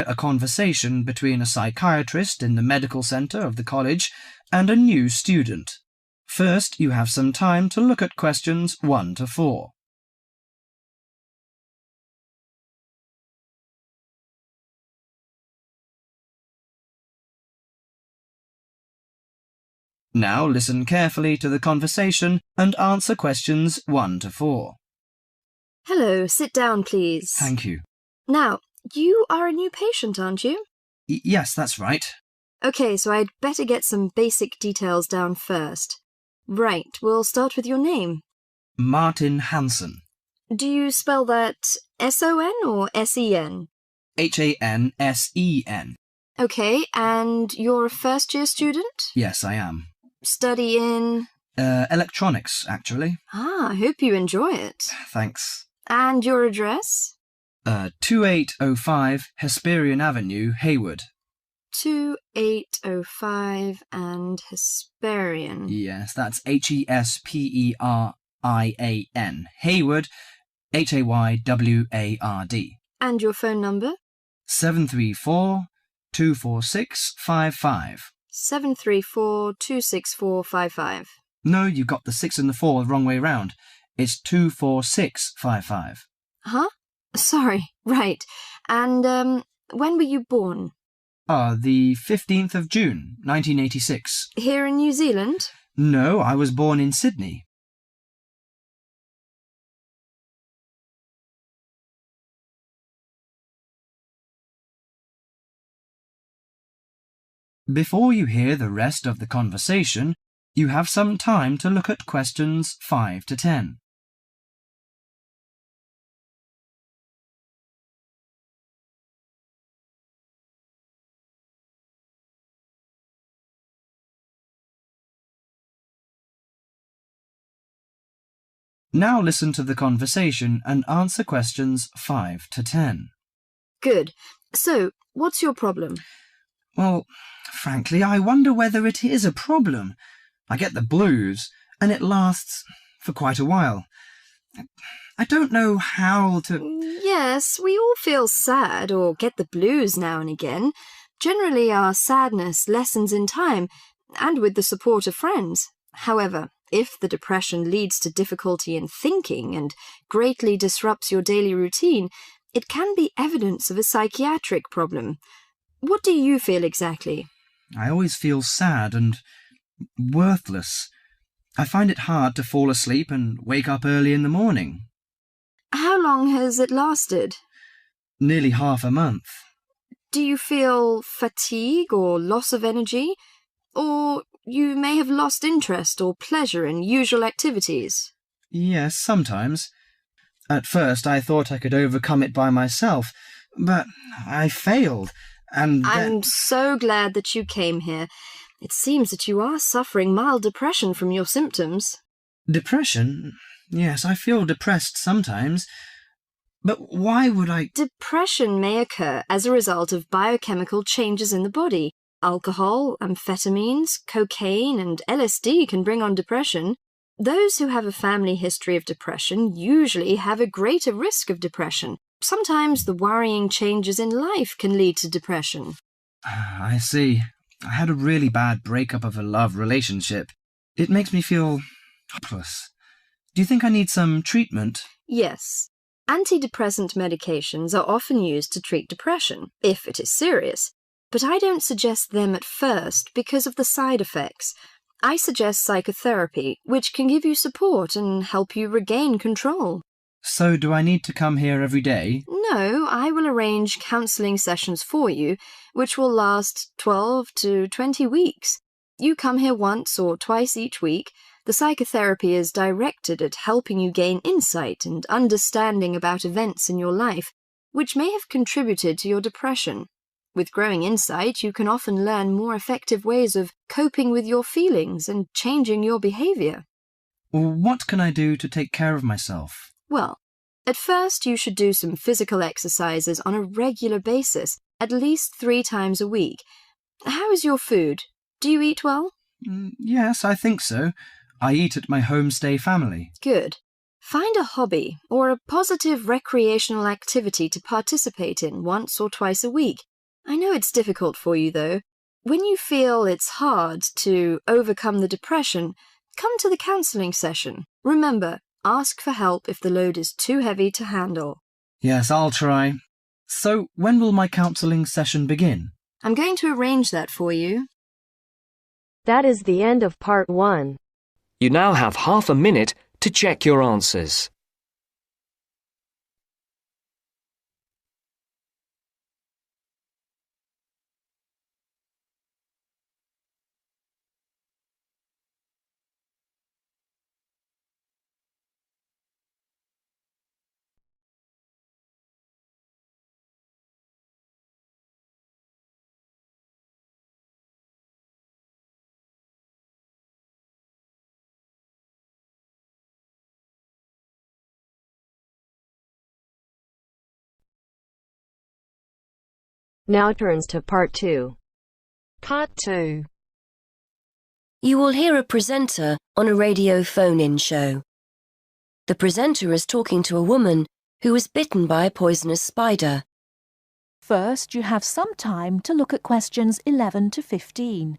a conversation between a psychiatrist in the medical centre of the college and a new student. First, you have some time to look at questions 1 to 4. Now listen carefully to the conversation and answer questions 1 to 4. Hello, sit down, please. Thank you. Now, you are a new patient, aren't you? Yes, that's right. OK, so I'd better get some basic details down first. Right, we'll start with your name. Martin Hansen. Do you spell that S-O-N or S-E-N? Hansen. OK, and you're a first-year student? Yes, I am. Study in? Electronics, actually. I hope you enjoy it. Thanks. And your address? 2805 Hesperian Avenue, Hayward. 2805 and Hesperian. Yes, that's Hesperian. Hayward, Hayward. And your phone number? 734-246-55. 734-264-55. No, you got the 6 and the 4 the wrong way round. It's 246-55. Huh? Sorry, right. And, when were you born? The 15th of June, 1986. Here in New Zealand? No, I was born in Sydney. Before you hear the rest of the conversation, you have some time to look at questions 5 to 10. Now listen to the conversation and answer questions 5 to 10. Good. So, what's your problem? Well, frankly, I wonder whether it is a problem. I get the blues, and it lasts for quite a while. I don't know how to... Yes, we all feel sad or get the blues now and again. Generally, our sadness lessens in time, and with the support of friends. However, if the depression leads to difficulty in thinking and greatly disrupts your daily routine, it can be evidence of a psychiatric problem. What do you feel exactly? I always feel sad and worthless. I find it hard to fall asleep and wake up early in the morning. How long has it lasted? Nearly half a month. Do you feel fatigue or loss of energy? Or you may have lost interest or pleasure in usual activities? Yes, sometimes. At first I thought I could overcome it by myself, but I failed, and I'm so glad that you came here. It seems that you are suffering mild depression from your symptoms. Depression? Yes, I feel depressed sometimes. But why would I... Depression may occur as a result of biochemical changes in the body. Alcohol, amphetamines, cocaine, and LSD can bring on depression. Those who have a family history of depression usually have a greater risk of depression. Sometimes the worrying changes in life can lead to depression. I see. I had a really bad breakup of a love relationship. It makes me feel hopeless. Do you think I need some treatment? Yes. Antidepressant medications are often used to treat depression, if it is serious. But I don't suggest them at first because of the side effects. I suggest psychotherapy, which can give you support and help you regain control. So do I need to come here every day? No, I will arrange counselling sessions for you, which will last 12 to 20 weeks. You come here once or twice each week. The psychotherapy is directed at helping you gain insight and understanding about events in your life, which may have contributed to your depression. With growing insight, you can often learn more effective ways of coping with your feelings and changing your behaviour. What can I do to take care of myself? Well, at first you should do some physical exercises on a regular basis, at least 3 times a week. How is your food? Do you eat well? Yes, I think so. I eat at my homestay family. Good. Find a hobby or a positive recreational activity to participate in once or twice a week. I know it's difficult for you, though. When you feel it's hard to overcome the depression, come to the counselling session. Remember, ask for help if the load is too heavy to handle. Yes, I'll try. So, when will my counselling session begin? I'm going to arrange that for you. That is the end of part 1. You now have half a minute to check your answers. Now turns to part 2. Part 2. You will hear a presenter on a radio phone-in show. The presenter is talking to a woman who was bitten by a poisonous spider. First, you have some time to look at questions 11 to 15.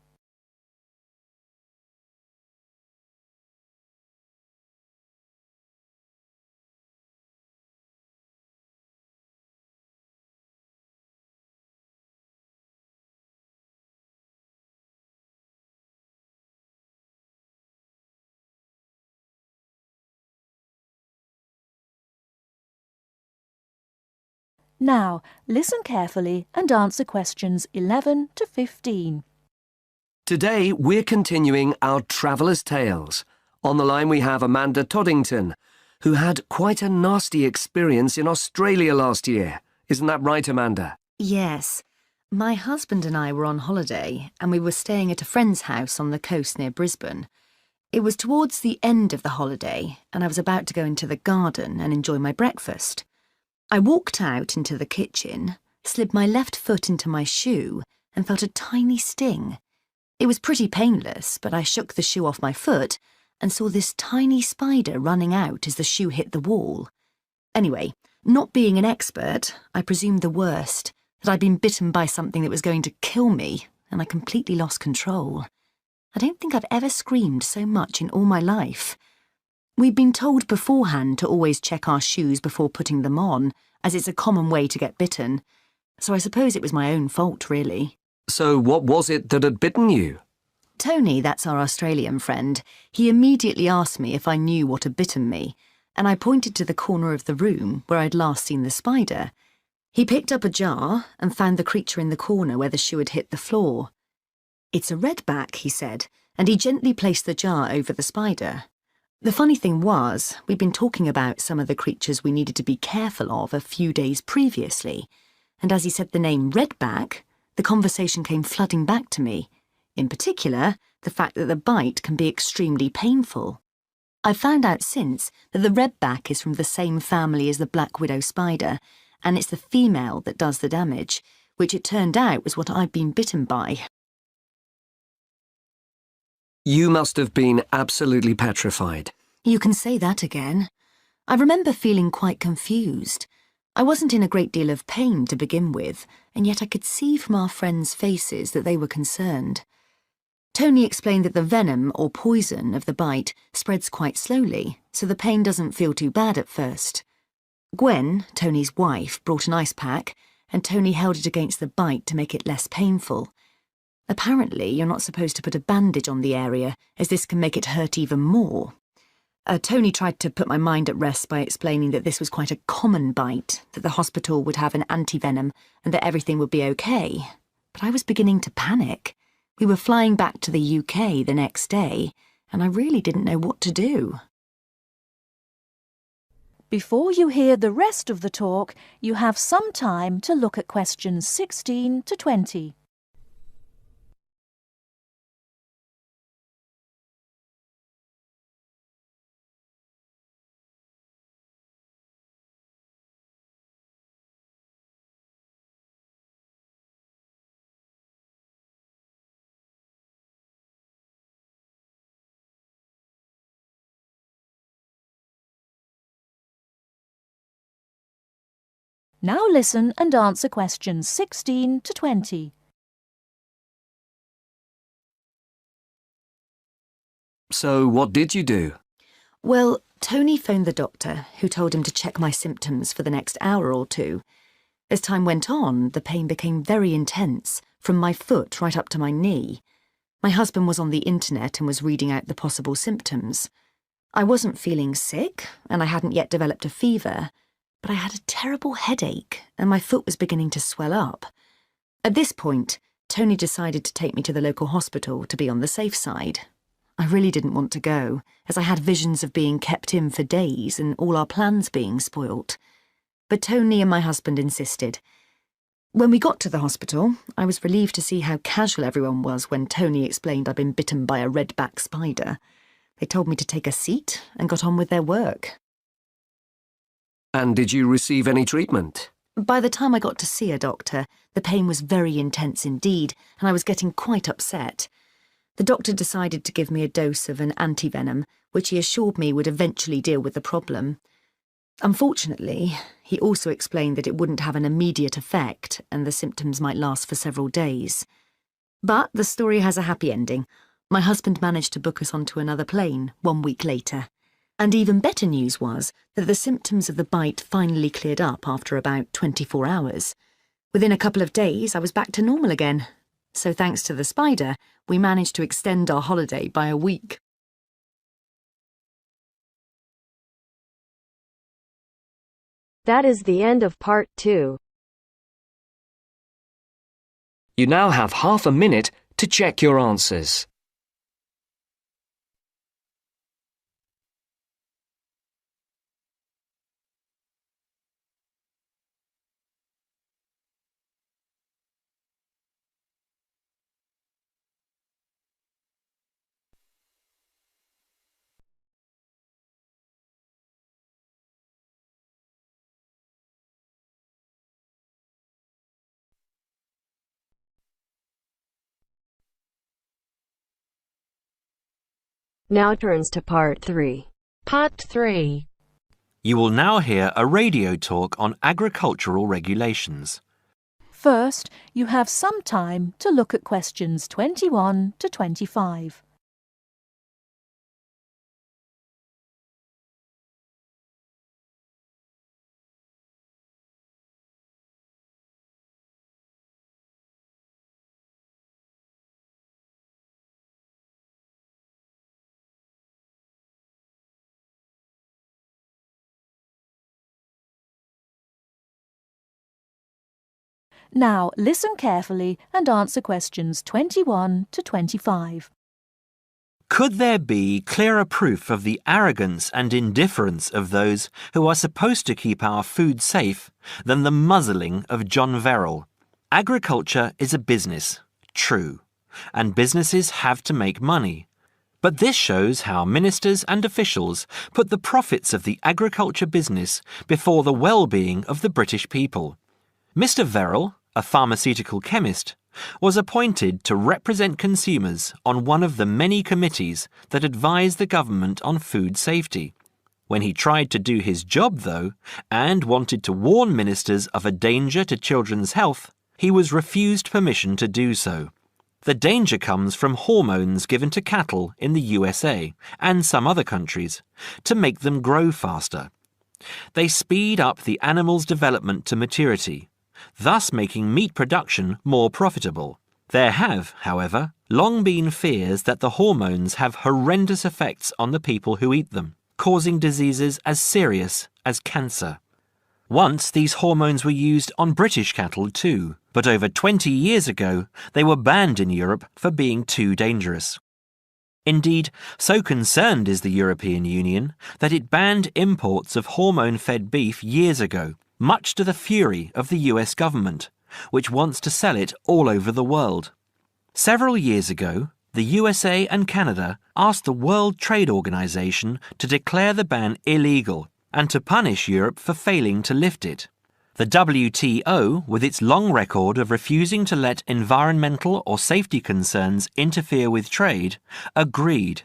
Now, listen carefully and answer questions 11 to 15. Today, we're continuing our Traveller's Tales. On the line we have Amanda Toddington, who had quite a nasty experience in Australia last year. Isn't that right, Amanda? Yes. My husband and I were on holiday and we were staying at a friend's house on the coast near Brisbane. It was towards the end of the holiday and I was about to go into the garden and enjoy my breakfast. I walked out into the kitchen, slid my left foot into my shoe and felt a tiny sting. It was pretty painless, but I shook the shoe off my foot and saw this tiny spider running out as the shoe hit the wall. Anyway, not being an expert, I presumed the worst, that I'd been bitten by something that was going to kill me, and I completely lost control. I don't think I've ever screamed so much in all my life. We'd been told beforehand to always check our shoes before putting them on, as it's a common way to get bitten. So I suppose it was my own fault, really. So what was it that had bitten you? Tony, that's our Australian friend, he immediately asked me if I knew what had bitten me, and I pointed to the corner of the room where I'd last seen the spider. He picked up a jar and found the creature in the corner where the shoe had hit the floor. "It's a redback," he said, and he gently placed the jar over the spider. The funny thing was, we'd been talking about some of the creatures we needed to be careful of a few days previously, and as he said the name redback, the conversation came flooding back to me. In particular, the fact that the bite can be extremely painful. I've found out since that the redback is from the same family as the black widow spider, and it's the female that does the damage, which it turned out was what I'd been bitten by. You must have been absolutely petrified. You can say that again. I remember feeling quite confused. I wasn't in a great deal of pain to begin with, and yet I could see from our friends' faces that they were concerned. Tony explained that the venom or poison of the bite spreads quite slowly, so the pain doesn't feel too bad at first. Gwen, Tony's wife, brought an ice pack, and Tony held it against the bite to make it less painful. Apparently, you're not supposed to put a bandage on the area, as this can make it hurt even more. Tony tried to put my mind at rest by explaining that this was quite a common bite, that the hospital would have an antivenom, and that everything would be okay. But I was beginning to panic. We were flying back to the UK the next day, and I really didn't know what to do. Before you hear the rest of the talk, you have some time to look at questions 16 to 20. Now listen and answer questions 16 to 20. So what did you do? Well, Tony phoned the doctor, who told him to check my symptoms for the next hour or two. As time went on, the pain became very intense, from my foot right up to my knee. My husband was on the internet and was reading out the possible symptoms. I wasn't feeling sick, and I hadn't yet developed a fever, but I had a terrible headache, and my foot was beginning to swell up. At this point, Tony decided to take me to the local hospital to be on the safe side. I really didn't want to go, as I had visions of being kept in for days and all our plans being spoilt. But Tony and my husband insisted. When we got to the hospital, I was relieved to see how casual everyone was when Tony explained I'd been bitten by a red-back spider. They told me to take a seat and got on with their work. And did you receive any treatment? By the time I got to see a doctor, the pain was very intense indeed, and I was getting quite upset. The doctor decided to give me a dose of an antivenom, which he assured me would eventually deal with the problem. Unfortunately, he also explained that it wouldn't have an immediate effect and the symptoms might last for several days. But the story has a happy ending. My husband managed to book us onto another plane 1 week later. And even better news was that the symptoms of the bite finally cleared up after about 24 hours. Within a couple of days, I was back to normal again. So thanks to the spider, we managed to extend our holiday by a week. That is the end of part 2. You now have half a minute to check your answers. Now turns to part 3. Part 3. You will now hear a radio talk on agricultural regulations. First, you have some time to look at questions 21 to 25. Now listen carefully and answer questions 21 to 25. Could there be clearer proof of the arrogance and indifference of those who are supposed to keep our food safe than the muzzling of John Verrill? Agriculture is a business, true, and businesses have to make money. But this shows how ministers and officials put the profits of the agriculture business before the well-being of the British people. Mr. Verrill, a pharmaceutical chemist, was appointed to represent consumers on one of the many committees that advise the government on food safety. When he tried to do his job, though, and wanted to warn ministers of a danger to children's health, he was refused permission to do so. The danger comes from hormones given to cattle in the USA and some other countries to make them grow faster. They speed up the animal's development to maturity, thus making meat production more profitable. There have, however, long been fears that the hormones have horrendous effects on the people who eat them, causing diseases as serious as cancer. Once these hormones were used on British cattle too, but over 20 years ago they were banned in Europe for being too dangerous. Indeed, so concerned is the European Union that it banned imports of hormone-fed beef years ago, much to the fury of the US government, which wants to sell it all over the world. Several years ago, the USA and Canada asked the World Trade Organization to declare the ban illegal and to punish Europe for failing to lift it. The WTO, with its long record of refusing to let environmental or safety concerns interfere with trade, agreed,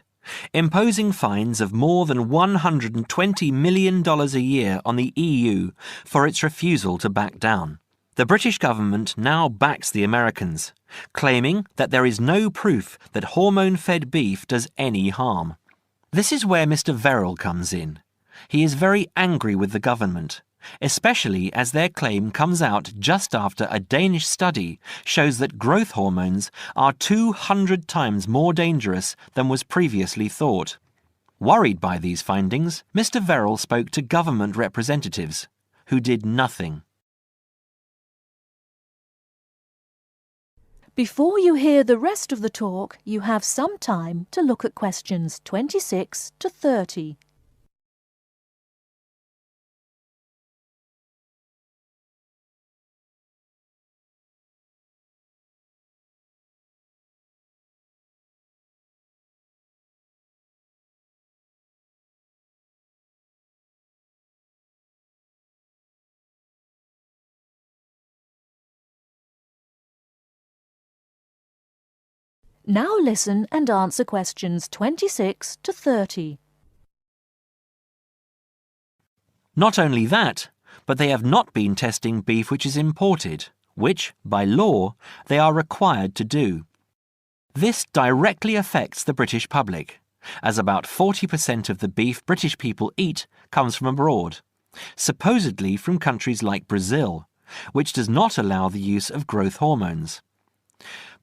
imposing fines of more than $120 million a year on the EU for its refusal to back down. The British government now backs the Americans, claiming that there is no proof that hormone-fed beef does any harm. This is where Mr. Verrill comes in. He is very angry with the government, especially as their claim comes out just after a Danish study shows that growth hormones are 200 times more dangerous than was previously thought. Worried by these findings, Mr. Verrill spoke to government representatives, who did nothing. Before you hear the rest of the talk, you have some time to look at questions 26 to 30. Now listen and answer questions 26 to 30. Not only that, but they have not been testing beef which is imported, which, by law, they are required to do. This directly affects the British public, as about 40% of the beef British people eat comes from abroad, supposedly from countries like Brazil, which does not allow the use of growth hormones.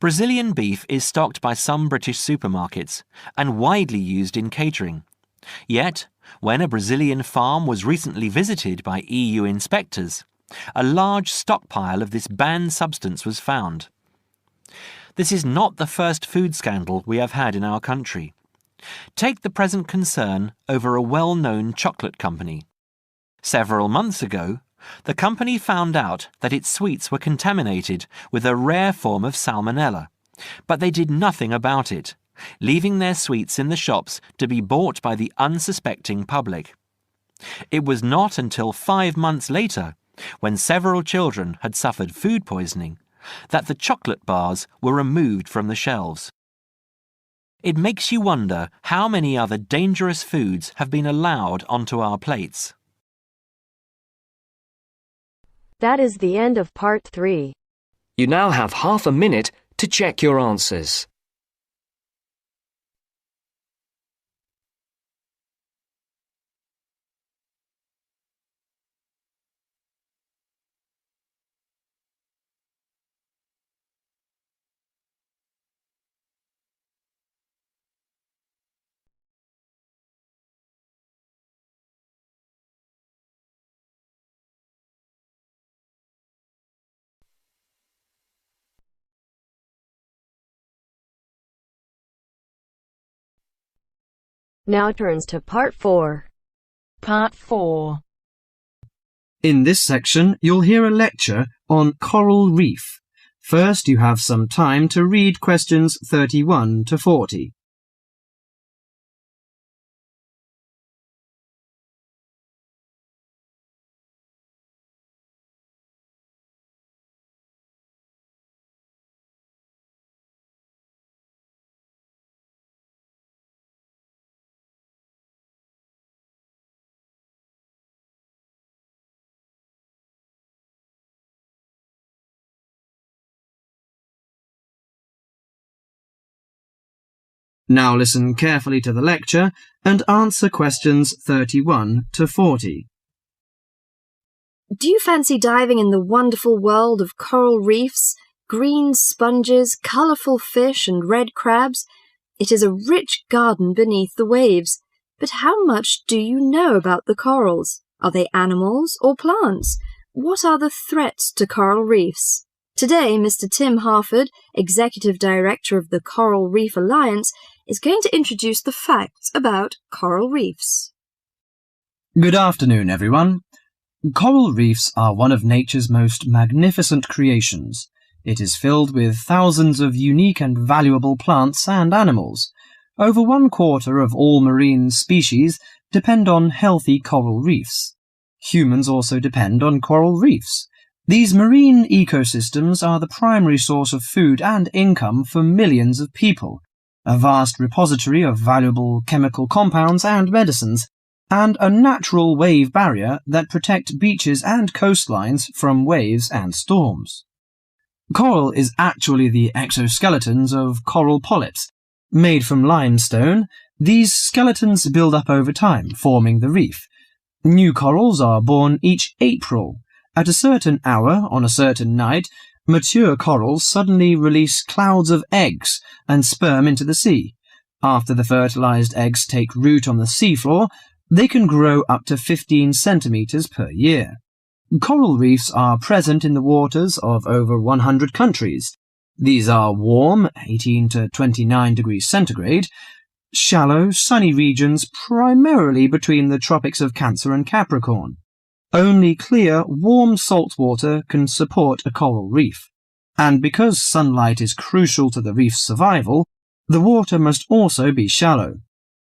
Brazilian beef is stocked by some British supermarkets and widely used in catering. Yet, when a Brazilian farm was recently visited by EU inspectors, a large stockpile of this banned substance was found. This is not the first food scandal we have had in our country. Take the present concern over a well-known chocolate company. Several months ago, the company found out that its sweets were contaminated with a rare form of salmonella, but they did nothing about it, leaving their sweets in the shops to be bought by the unsuspecting public. It was not until 5 months later, when several children had suffered food poisoning, that the chocolate bars were removed from the shelves. It makes you wonder how many other dangerous foods have been allowed onto our plates. That is the end of part 3. You now have half a minute to check your answers. Now turns to part 4. Part 4. In this section, you'll hear a lecture on coral reef. First, you have some time to read questions 31 to 40. Now listen carefully to the lecture and answer questions 31 to 40. Do you fancy diving in the wonderful world of coral reefs, green sponges, colourful fish and red crabs? It is a rich garden beneath the waves. But how much do you know about the corals? Are they animals or plants? What are the threats to coral reefs? Today, Mr. Tim Harford, Executive Director of the Coral Reef Alliance, is going to introduce the facts about coral reefs. Good afternoon, everyone. Coral reefs are one of nature's most magnificent creations. It is filled with thousands of unique and valuable plants and animals. Over 1/4 of all marine species depend on healthy coral reefs. Humans also depend on coral reefs. These marine ecosystems are the primary source of food and income for millions of people. a vast repository of valuable chemical compounds and medicines, and a natural wave barrier that protect beaches and coastlines from waves and storms. Coral is actually the exoskeletons of coral polyps. Made from limestone, these skeletons build up over time, forming the reef. New corals are born each April. At a certain hour, on a certain night, mature corals suddenly release clouds of eggs and sperm into the sea. After the fertilized eggs take root on the seafloor, they can grow up to 15 centimeters per year. Coral reefs are present in the waters of over 100 countries. These are warm, 18 to 29 degrees centigrade, shallow, sunny regions primarily between the tropics of Cancer and Capricorn. Only clear, warm salt water can support a coral reef. And because sunlight is crucial to the reef's survival, the water must also be shallow.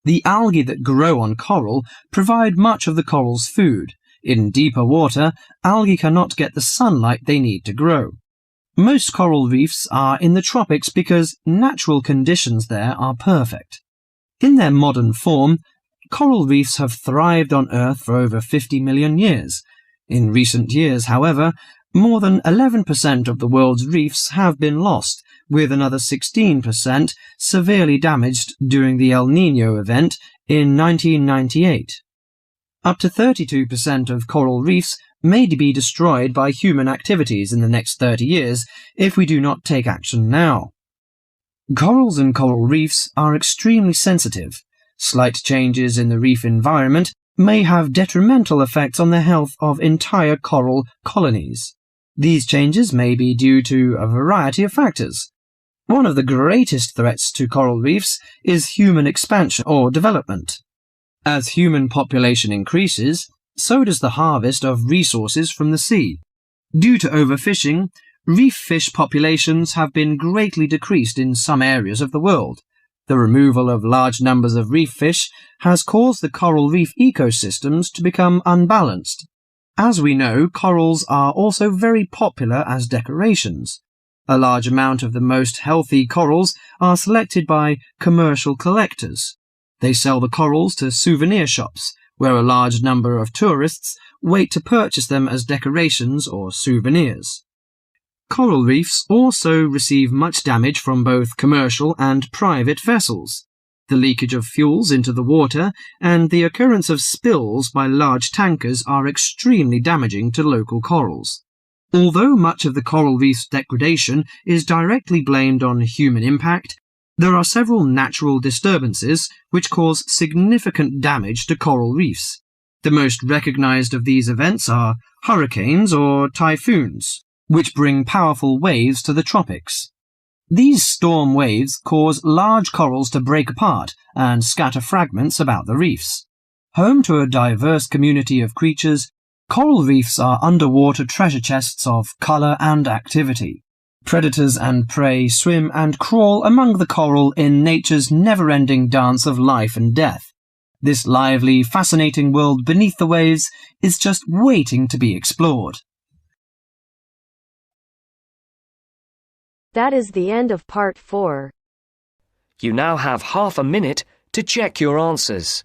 The algae that grow on coral provide much of the coral's food. In deeper water, algae cannot get the sunlight they need to grow. Most coral reefs are in the tropics because natural conditions there are perfect. In their modern form, coral reefs have thrived on Earth for over 50 million years. In recent years, however, more than 11% of the world's reefs have been lost, with another 16% severely damaged during the El Niño event in 1998. Up to 32% of coral reefs may be destroyed by human activities in the next 30 years if we do not take action now. Corals and coral reefs are extremely sensitive. Slight changes in the reef environment may have detrimental effects on the health of entire coral colonies. These changes may be due to a variety of factors. One of the greatest threats to coral reefs is human expansion or development. As human population increases, so does the harvest of resources from the sea. Due to overfishing, reef fish populations have been greatly decreased in some areas of the world. The removal of large numbers of reef fish has caused the coral reef ecosystems to become unbalanced. As we know, corals are also very popular as decorations. A large amount of the most healthy corals are selected by commercial collectors. They sell the corals to souvenir shops, where a large number of tourists wait to purchase them as decorations or souvenirs. Coral reefs also receive much damage from both commercial and private vessels. The leakage of fuels into the water and the occurrence of spills by large tankers are extremely damaging to local corals. Although much of the coral reef's degradation is directly blamed on human impact, there are several natural disturbances which cause significant damage to coral reefs. The most recognized of these events are hurricanes or typhoons, which bring powerful waves to the tropics. These storm waves cause large corals to break apart and scatter fragments about the reefs. Home to a diverse community of creatures, coral reefs are underwater treasure chests of color and activity. Predators and prey swim and crawl among the coral in nature's never-ending dance of life and death. This lively, fascinating world beneath the waves is just waiting to be explored. That is the end of part 4. You now have half a minute to check your answers.